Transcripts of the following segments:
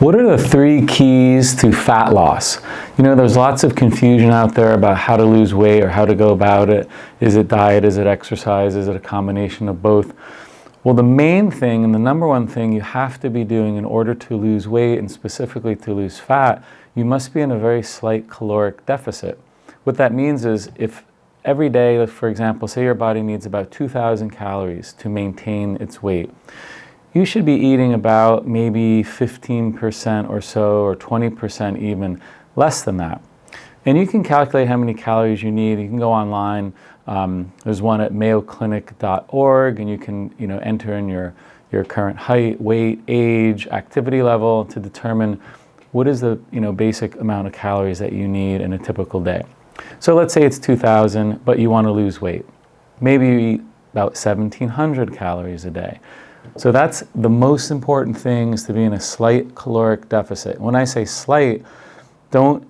What are the 3 keys to fat loss? You know, there's lots of confusion out there about how to lose weight or how to go about it. Is it diet? Is it exercise? Is it a combination of both? Well, the main thing and the number one thing you have to be doing in order to lose weight and specifically to lose fat, you must be in a very slight caloric deficit. What that means is if every day, for example, say your body needs about 2,000 calories to maintain its weight, you should be eating about maybe 15% or so, or 20% even, less than that. And you can calculate how many calories you need. You can go online. There's one at mayoclinic.org, and you can enter in your current height, weight, age, activity level to determine what is the basic amount of calories that you need in a typical day. So let's say it's 2,000, but you want to lose weight. Maybe you eat about 1,700 calories a day. So that's the most important thing, is to be in a slight caloric deficit. When I say slight, don't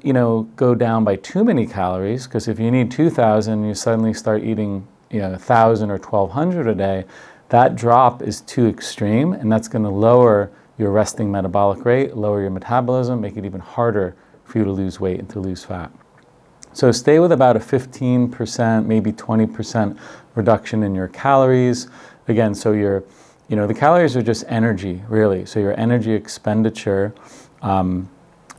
go down by too many calories, because if you need 2,000, you suddenly start eating 1,000 or 1,200 a day. That drop is too extreme, and that's going to lower your resting metabolic rate, lower your metabolism, make it even harder for you to lose weight and to lose fat. So stay with about a 15%, maybe 20% reduction in your calories. Again, so the calories are just energy, really. So your energy expenditure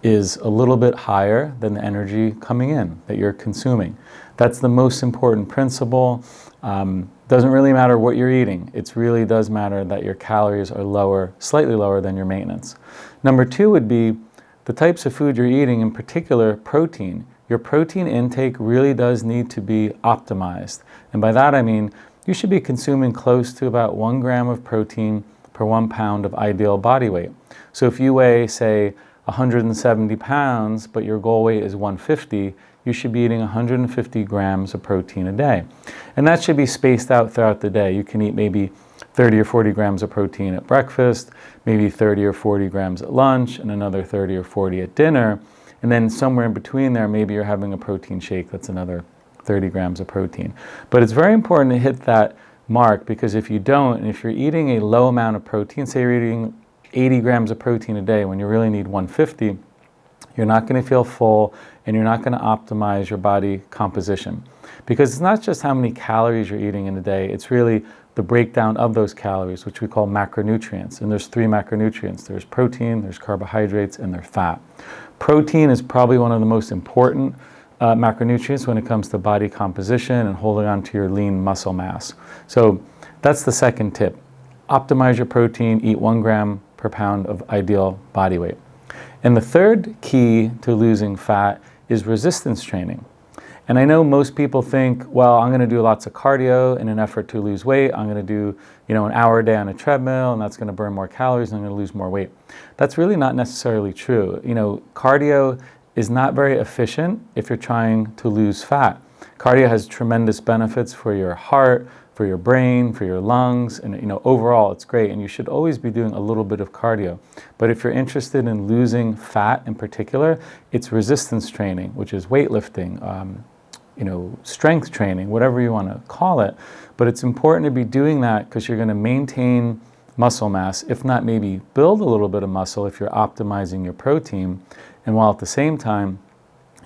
is a little bit higher than the energy coming in that you're consuming. That's the most important principle. Doesn't really matter what you're eating. It really does matter that your calories are lower, slightly lower than your maintenance. Number 2 would be the types of food you're eating, in particular protein. Your protein intake really does need to be optimized. And by that I mean you should be consuming close to about 1 gram of protein per 1 pound of ideal body weight. So if you weigh, say, 170 pounds, but your goal weight is 150, you should be eating 150 grams of protein a day. And that should be spaced out throughout the day. You can eat maybe 30 or 40 grams of protein at breakfast, maybe 30 or 40 grams at lunch, and another 30 or 40 at dinner. And then somewhere in between there, maybe you're having a protein shake. That's another 30 grams of protein. But it's very important to hit that mark, because if you don't, and if you're eating a low amount of protein, say you're eating 80 grams of protein a day when you really need 150, you're not going to feel full, and you're not going to optimize your body composition. Because it's not just how many calories you're eating in a day, it's really the breakdown of those calories, which we call macronutrients. And there's 3 macronutrients. There's protein, there's carbohydrates, and there's fat. Protein is probably one of the most important macronutrients when it comes to body composition and holding on to your lean muscle mass. So that's the second tip. Optimize your protein, eat 1 gram per pound of ideal body weight. And the third key to losing fat is resistance training. And I know most people think, well, I'm going to do lots of cardio in an effort to lose weight. I'm going to do, an hour a day on a treadmill, and that's going to burn more calories, and I'm going to lose more weight. That's really not necessarily true. Cardio is not very efficient if you're trying to lose fat. Cardio has tremendous benefits for your heart, for your brain, for your lungs, and overall it's great, and you should always be doing a little bit of cardio. But if you're interested in losing fat in particular, it's resistance training, which is weightlifting, strength training, whatever you want to call it. But it's important to be doing that because you're going to maintain muscle mass, if not maybe build a little bit of muscle if you're optimizing your protein, and while at the same time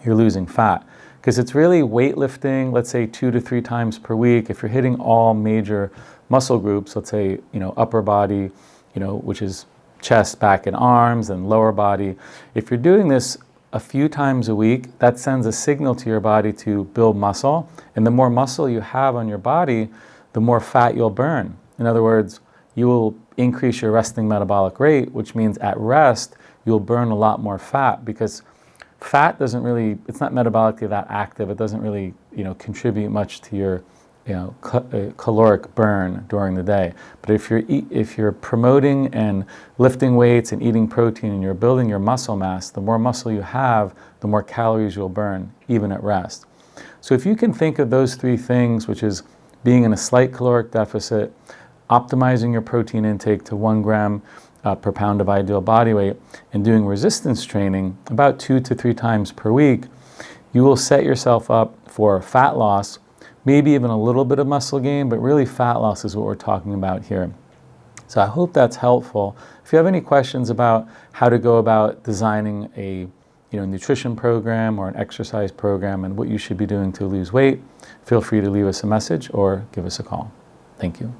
you're losing fat. Because it's really weightlifting, let's say 2 to 3 times per week. If you're hitting all major muscle groups, let's say upper body, which is chest, back, and arms, and lower body. If you're doing this a few times a week, that sends a signal to your body to build muscle. And the more muscle you have on your body, the more fat you'll burn. In other words, you will increase your resting metabolic rate, which means at rest, you'll burn a lot more fat, because fat doesn't really, it's not metabolically that active. It doesn't really, contribute much to your, caloric burn during the day. But if you're promoting and lifting weights and eating protein and you're building your muscle mass, the more muscle you have, the more calories you'll burn, even at rest. So if you can think of those 3 things, which is being in a slight caloric deficit, optimizing your protein intake to 1 gram per pound of ideal body weight, and doing resistance training about 2 to 3 times per week, you will set yourself up for fat loss, maybe even a little bit of muscle gain, but really fat loss is what we're talking about here. So I hope that's helpful. If you have any questions about how to go about designing a nutrition program or an exercise program and what you should be doing to lose weight, feel free to leave us a message or give us a call. Thank you.